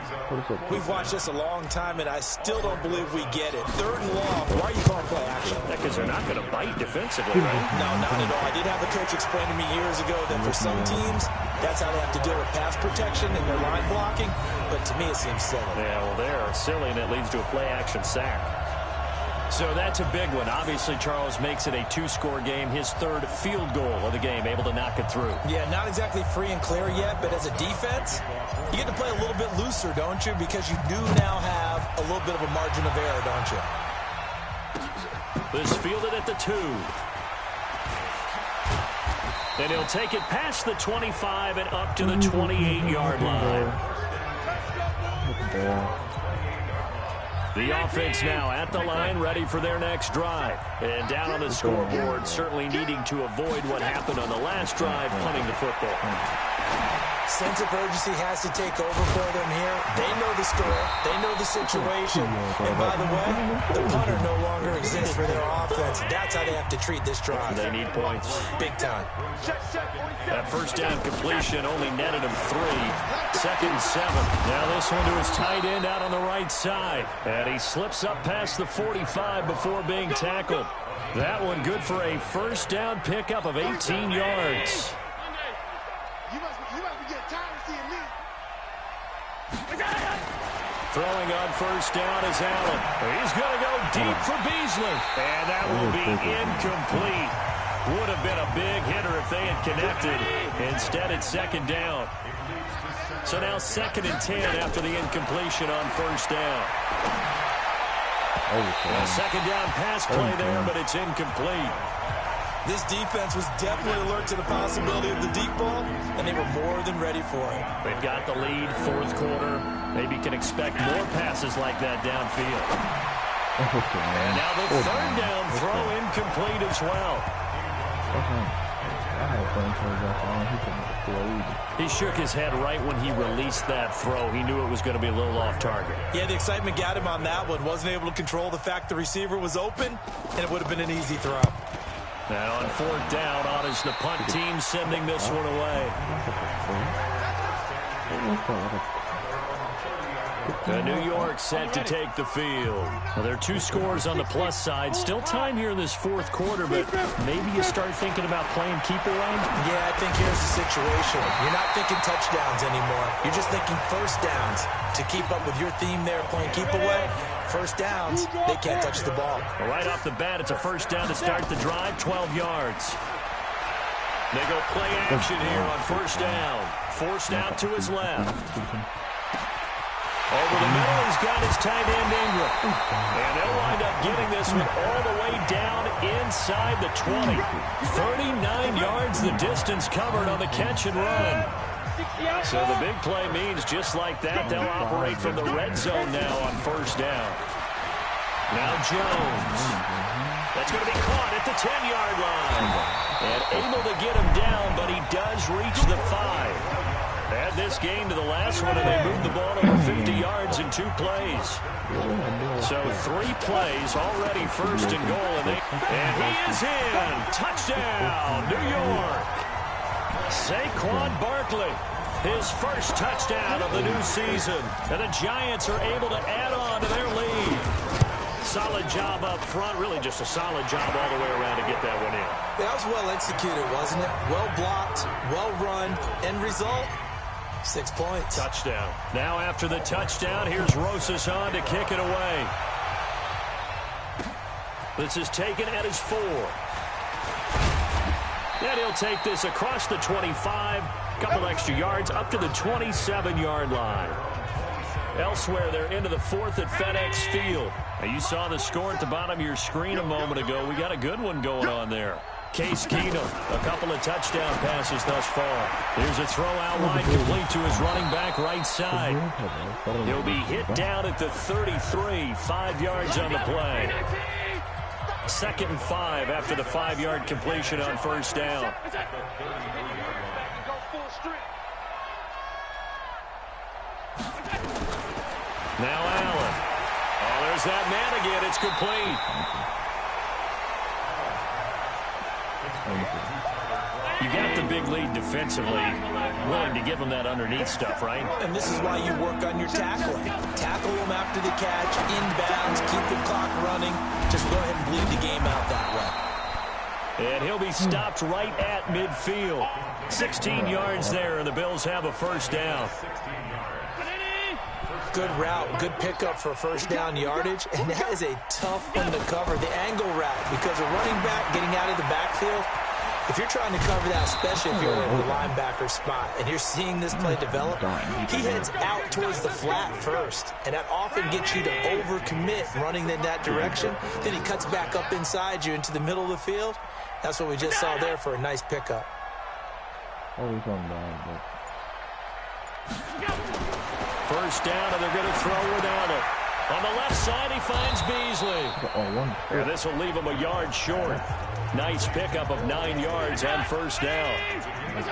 Speaker 6: We've watched this a long time, and I still don't believe we get it. 3rd and long, why are you calling play action?
Speaker 5: Because they're not going to bite defensively, right?
Speaker 6: No, not at all. I did have a coach explain to me years ago that for some teams, that's how they have to deal with pass protection and their line blocking, but to me it seems silly.
Speaker 5: Yeah, well, they're silly, and it leads to a play action sack. So that's a big one. Obviously, Charles makes it a 2-score game. His 3rd field goal of the game, able to knock it through.
Speaker 6: Yeah, not exactly free and clear yet, but as a defense, you get to play a little bit looser, don't you? Because you do now have a little bit of a margin of error, don't you?
Speaker 5: This fielded at the 2. And he'll take it past the 25 and up to the 28-yard line. The offense now at the line, ready for their next drive. And down on the scoreboard, certainly needing to avoid what happened on the last drive, punting the football.
Speaker 6: Sense of urgency has to take over for them here. They know the score. They know the situation. And by the way, the punter no longer exists for their offense. That's how they have to treat this drive.
Speaker 5: They need points.
Speaker 6: Big time.
Speaker 5: That first down completion only netted him 3. 2nd and 7. Now this one to his tight end out on the right side. And he slips up past the 45 before being tackled. That one good for a first down pickup of 18 yards. Throwing on first down is Allen. He's going to go deep for Beasley. And that will be incomplete. Would have been a big hitter if they had connected. Instead, it's 2nd down. So now 2nd and 10 after the incompletion on first down. A 2nd down pass play there, but it's incomplete.
Speaker 6: This defense was definitely alert to the possibility of the deep ball, and they were more than ready for it.
Speaker 5: They've got the lead, 4th quarter. Maybe can expect more passes like that downfield. And now the 3rd down throw incomplete as well. He shook his head right when he released that throw. He knew it was going to be a little off target.
Speaker 6: Yeah, the excitement got him on that one. Wasn't able to control the fact the receiver was open, and it would have been an easy throw.
Speaker 5: Now on 4th down, on is the punt team sending this one away. New York set to take the field. Well, there are 2 scores on the plus side. Still time here in this 4th quarter, but maybe you start thinking about playing keep away?
Speaker 6: Yeah, I think here's the situation. You're not thinking touchdowns anymore. You're just thinking first downs. To keep up with your theme there, playing keep away, first downs, they can't touch the ball.
Speaker 5: Well, right off the bat, it's a first down to start the drive, 12 yards. They go play action here on first down. Forced out to his left. Over the middle, he's got his tight end Ingram. And they'll wind up getting this one all the way down inside the 20. 39 yards the distance covered on the catch and run. So the big play means just like that, they'll operate from the red zone now on first down. Now Jones. That's going to be caught at the 10-yard line. And able to get him down, but he does reach the 5. Add this game to the last one, and they moved the ball over 50 yards in 2 plays. So 3 plays already, first and goal. And he is in. Touchdown, New York. Saquon Barkley, his first touchdown of the new season. And the Giants are able to add on to their lead. Solid job up front, really just a solid job all the way around to get that one in.
Speaker 6: That was well executed, wasn't it? Well blocked, well run, end result, 6 points.
Speaker 5: Touchdown. Now after the touchdown, here's Rosas on to kick it away. This is taken at his 4. And he'll take this across the 25, couple extra yards up to the 27-yard line. Elsewhere, they're into the 4th at FedEx Field. Now, you saw the score at the bottom of your screen a moment ago. We got a good one going on there. Case Keenum, a couple of touchdown passes thus far. Here's a throw out wide, complete to his running back right side. He'll be hit down at the 33, 5 yards on the play. 2nd and 5 after the 5-yard completion on first down. Now Allen. Oh, there's that man again. It's complete. You got the big lead defensively. Willing to give them that underneath stuff, right?
Speaker 6: And this is why you work on your tackling. Tackle them after the catch, inbounds, keep the clock running. Just go ahead and bleed the game out that way.
Speaker 5: And he'll be stopped right at midfield. 16 yards there, and the Bills have a first down.
Speaker 6: Good route, good pickup for first down yardage, and that is a tough one to cover, the angle route, because a running back getting out of the backfield, if you're trying to cover that, especially if you're in the linebacker spot, and you're seeing this play develop, he heads out towards the flat first, and that often gets you to overcommit running in that direction. Then he cuts back up inside you into the middle of the field. That's what we just saw there for a nice pickup.
Speaker 5: First down, and they're going to throw without it. On the left side, he finds Beasley. And this will leave him a yard short. Nice pickup of 9 yards on first down.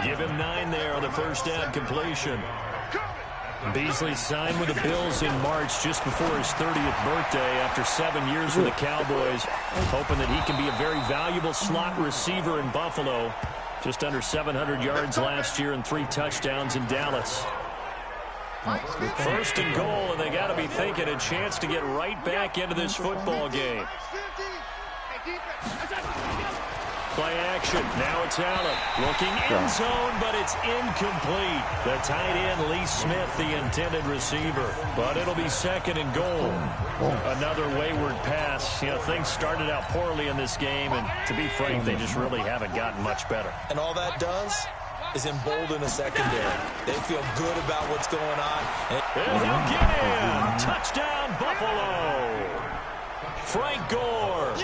Speaker 5: Give him 9 there on the first down completion. Beasley signed with the Bills in March just before his 30th birthday after 7 years with the Cowboys, hoping that he can be a very valuable slot receiver in Buffalo. Just under 700 yards last year and 3 touchdowns in Dallas. First and goal, and they got to be thinking a chance to get right back into this football game. Play action. Now it's Allen. Looking end zone, but it's incomplete. The tight end, Lee Smith, the intended receiver. But it'll be 2nd and goal. Another wayward pass. You know, things started out poorly in this game, and to be frank, they just really haven't gotten much better.
Speaker 6: And all that does is embolden a secondary. They feel good about what's going on.
Speaker 5: And he'll get in. Touchdown, Buffalo. Frank Gore,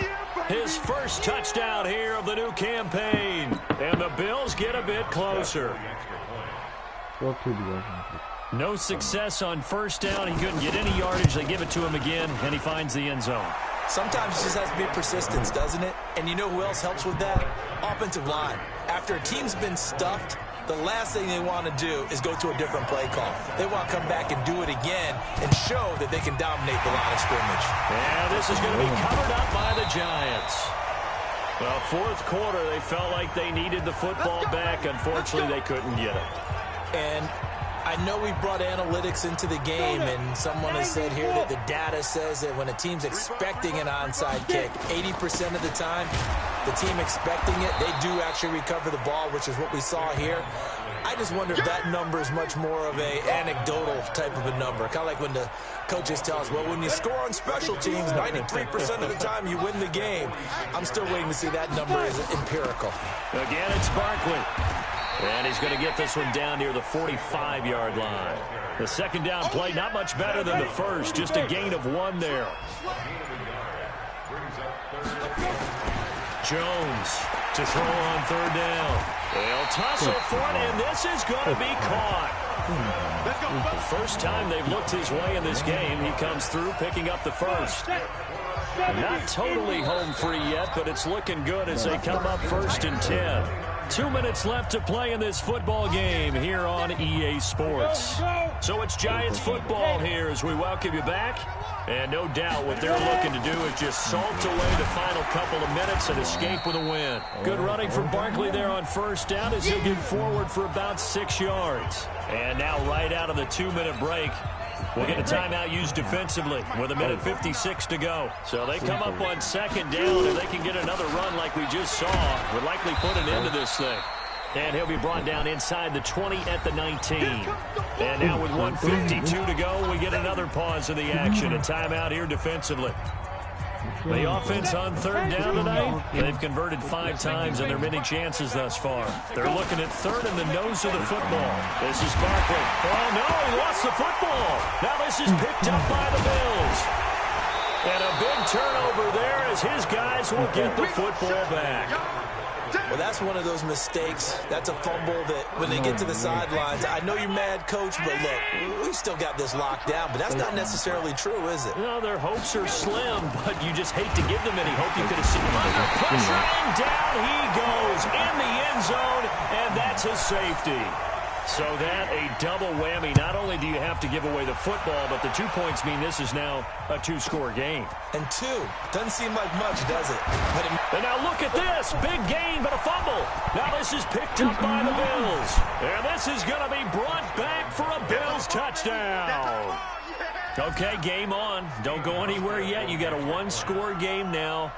Speaker 5: his first touchdown here of the new campaign. And the Bills get a bit closer. No success on first down. He couldn't get any yardage. They give it to him again, and he finds the end zone.
Speaker 6: Sometimes it just has to be persistence, doesn't it? And you know who else helps with that? Offensive line. After a team's been stuffed, the last thing they want to do is go to a different play call. They want to come back and do it again and show that they can dominate the line of scrimmage.
Speaker 5: And this is going to be covered up by the Giants. Well, 4th quarter, they felt like they needed the football back. Unfortunately, they couldn't get it.
Speaker 6: And I know we brought analytics into the game, and someone has said here that the data says that when a team's expecting an onside kick, 80% of the time, the team expecting it, they do actually recover the ball, which is what we saw here. I just wonder if that number is much more of an anecdotal type of a number. Kind of like when the coaches tell us, well, when you score on special teams, 93% of the time you win the game. I'm still waiting to see that number is empirical.
Speaker 5: Again, it's Barkley. And he's going to get this one down near the 45-yard line. The 2nd down play, not much better than the first, just a gain of 1 there. Jones to throw on 3rd down. They'll tussle for it, and this is going to be caught. The first time they've looked his way in this game, he comes through picking up the first. Not totally home free yet, but it's looking good as they come up 1st and 10. 2 minutes left to play in this football game here on EA Sports. So it's Giants football here as we welcome you back. And no doubt what they're looking to do is just salt away the final couple of minutes and escape with a win. Good running from Barkley there on first down as he'll get forward for about 6 yards. And now right out of the 2-minute break, we'll get a timeout used defensively with 1:56 to go. So they come up on 2nd down, and they can get another run like we just saw. Would likely put an end to this thing. And he'll be brought down inside the 20 at the 19. And now with 1:52 to go, we get another pause in the action. A timeout here defensively. The offense on 3rd down tonight, they've converted 5 times in their many chances thus far. They're looking at 3rd in the nose of the football. This is Barkley. Oh, no, he lost the football. Now this is picked up by the Bills. And a big turnover there as his guys will get the football back.
Speaker 6: Well, that's one of those mistakes. That's a fumble that when they get to the sidelines, I know you're mad, Coach, but look, we still got this locked down. But that's not necessarily true, is it?
Speaker 5: No, their hopes are slim, but you just hate to give them any hope. You could have seen him under pressure, and down he goes in the end zone, and that's a safety. So that a double whammy. Not only do you have to give away the football, but the 2 points mean this is now a 2-score game.
Speaker 6: And 2 doesn't seem like much, does it?
Speaker 5: And now look at this. Big gain, but a fumble. Now this is picked up by the Bills. And this is going to be brought back for a Bills touchdown. Okay, game on. Don't go anywhere yet. You got a 1-score game now.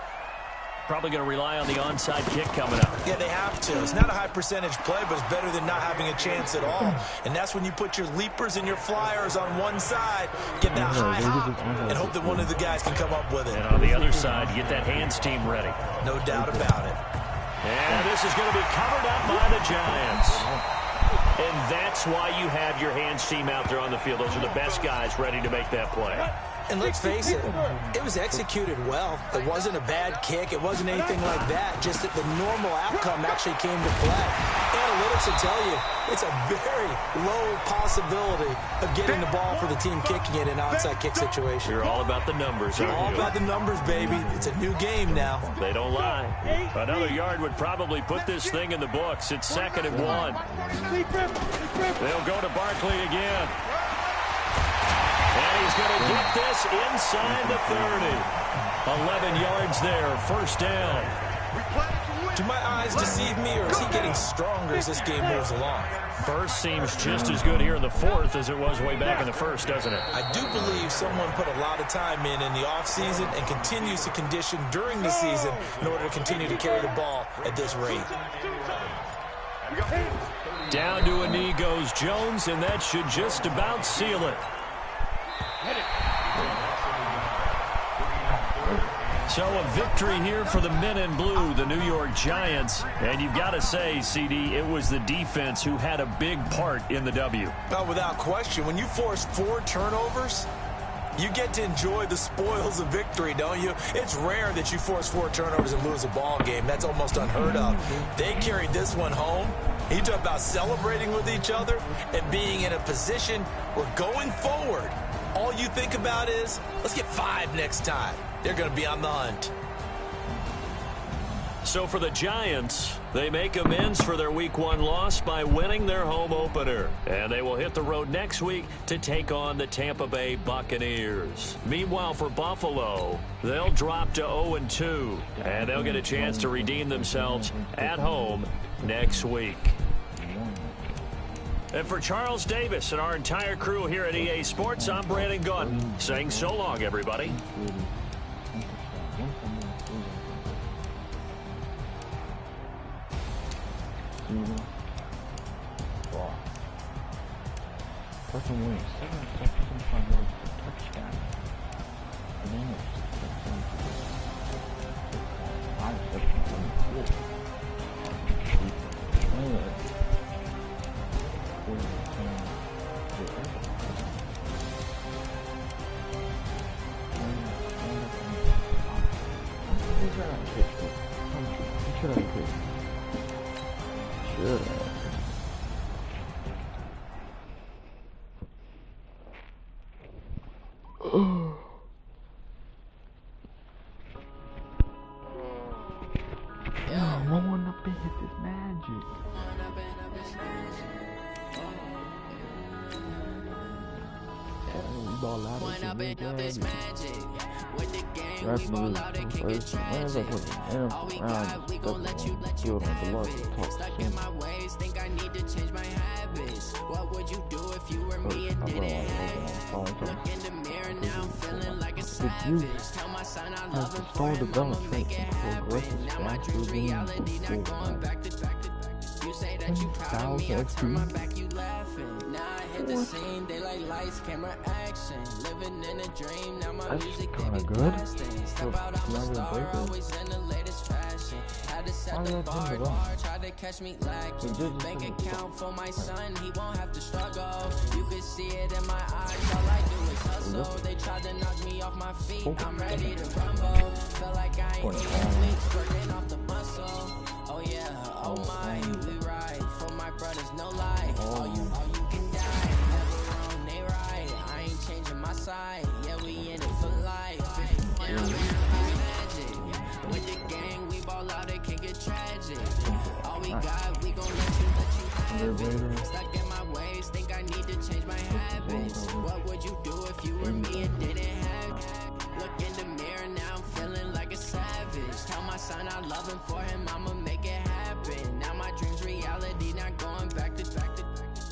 Speaker 5: Probably going to rely on the onside kick coming up.
Speaker 6: Yeah, they have to. It's not a high percentage play, but it's better than not having a chance at all. And that's when you put your leapers and your flyers on one side, get that high hop, and hope that one of the guys can come up with it.
Speaker 5: And on the other side, get that hands team ready.
Speaker 6: No doubt about it.
Speaker 5: And this is going to be covered up by the Giants. And that's why you have your hands team out there on the field. Those are the best guys ready to make that play.
Speaker 6: And let's face it, it was executed well. It wasn't a bad kick. It wasn't anything like that. Just that the normal outcome actually came to play. Analytics will tell you it's a very low possibility of getting the ball for the team kicking it in an onside kick situation.
Speaker 5: You're all about the numbers, aren't you?
Speaker 6: All about the numbers, baby. It's a new game now.
Speaker 5: They don't lie. Another yard would probably put this thing in the books. It's 2nd and 1. They'll go to Barkley again. And he's going to get this inside the 30. 11 yards there, first down.
Speaker 6: Do my eyes deceive me, or is he getting stronger as this game moves along?
Speaker 5: First seems just as good here in the 4th as it was way back in the 1st, doesn't it?
Speaker 6: I do believe someone put a lot of time in the offseason and continues to condition during the season in order to continue to carry the ball at this rate.
Speaker 5: Down to a knee goes Jones, and that should just about seal it. So a victory here for the men in blue, the New York Giants. And you've got to say, CD, it was the defense who had a big part in the W.
Speaker 6: Oh, without question. When you force 4 turnovers, you get to enjoy the spoils of victory, don't you? It's rare that you force 4 turnovers and lose a ball game. That's almost unheard of. They carried this one home. You talk about celebrating with each other and being in a position where going forward, all you think about is, let's get 5 next time. They're going to be on the hunt.
Speaker 5: So for the Giants, they make amends for their Week 1 loss by winning their home opener. And they will hit the road next week to take on the Tampa Bay Buccaneers. Meanwhile, for Buffalo, they'll drop to 0-2. And they'll get a chance to redeem themselves at home next week. And for Charles Davis and our entire crew here at EA Sports, I'm Brandon Gunn, saying so long, everybody.
Speaker 2: Second wing, 7.75 yards for touchdown. And then it's 5 seconds on the field. Rolling up and hit this magic.
Speaker 1: When I've been up this magic, with the game, we ball out, they can get tragic. All we got, we gon' let you have it. Stuck in my ways, think I need to change my habits. What would you do if you were me and didn't have it? Look in the mirror now, I'm feeling like a savage. Tell my son I love him for him, I'ma make it happen. Now my dream's reality, not going back to back to back. You say that you proud of me, I turn my back, you laughing. Now I hit the scene, daylight lights, camera action. Living in a dream, now my music they be blasting. Step out on my star, always in the latest fashion. Had to set the bar, try to catch me lacking. Bank account for my son, he won't have to struggle. You can see it in my eyes, all I do is hustle. They tried to knock me off my feet, I'm ready to rumble. Felt like I ain't even weeks, working off the muscle. Oh yeah. Oh my, we ride for my brothers, no lie. All you can die. Never wrong, they right. I ain't changing my side. Yeah, we in it for life. Magic. With the gang, we ball out, it can get tragic. All we got, we gon' let you have it. Stuck in my ways, think I need to change my habits. What would you do if you were me and didn't have it? Look in the mirror, now I'm feeling like a savage. Tell my son I love him, for him I'ma make it happen. Now my dream's reality, not going back to.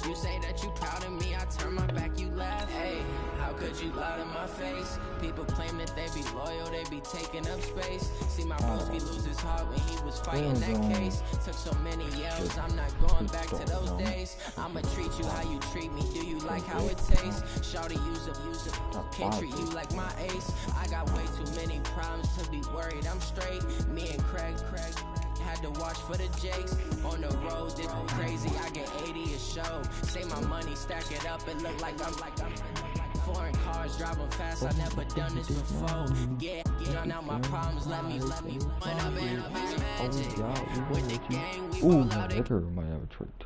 Speaker 1: You say that you proud of me, I turn my back, you laugh. Hey, how could you lie to my face? People claim that they be loyal, they be taking up space. See my broski lose his heart when he was fighting that case. Took so many yells, I'm not going back to those days. I'ma treat you how you treat me, do you like how it tastes? Shawty, use it, can't treat you like my ace. I got way too many problems to be worried, I'm straight. Me and Craig had to watch for the Jakes. On the road, this crazy, I get 80 a show. Say my money, stack it up, it look like I'm foreign cars, driving fast, I never done this before. Yeah, drown out my problems, let me run up and magic. With the gang, we roll out it.
Speaker 2: Might have a trait.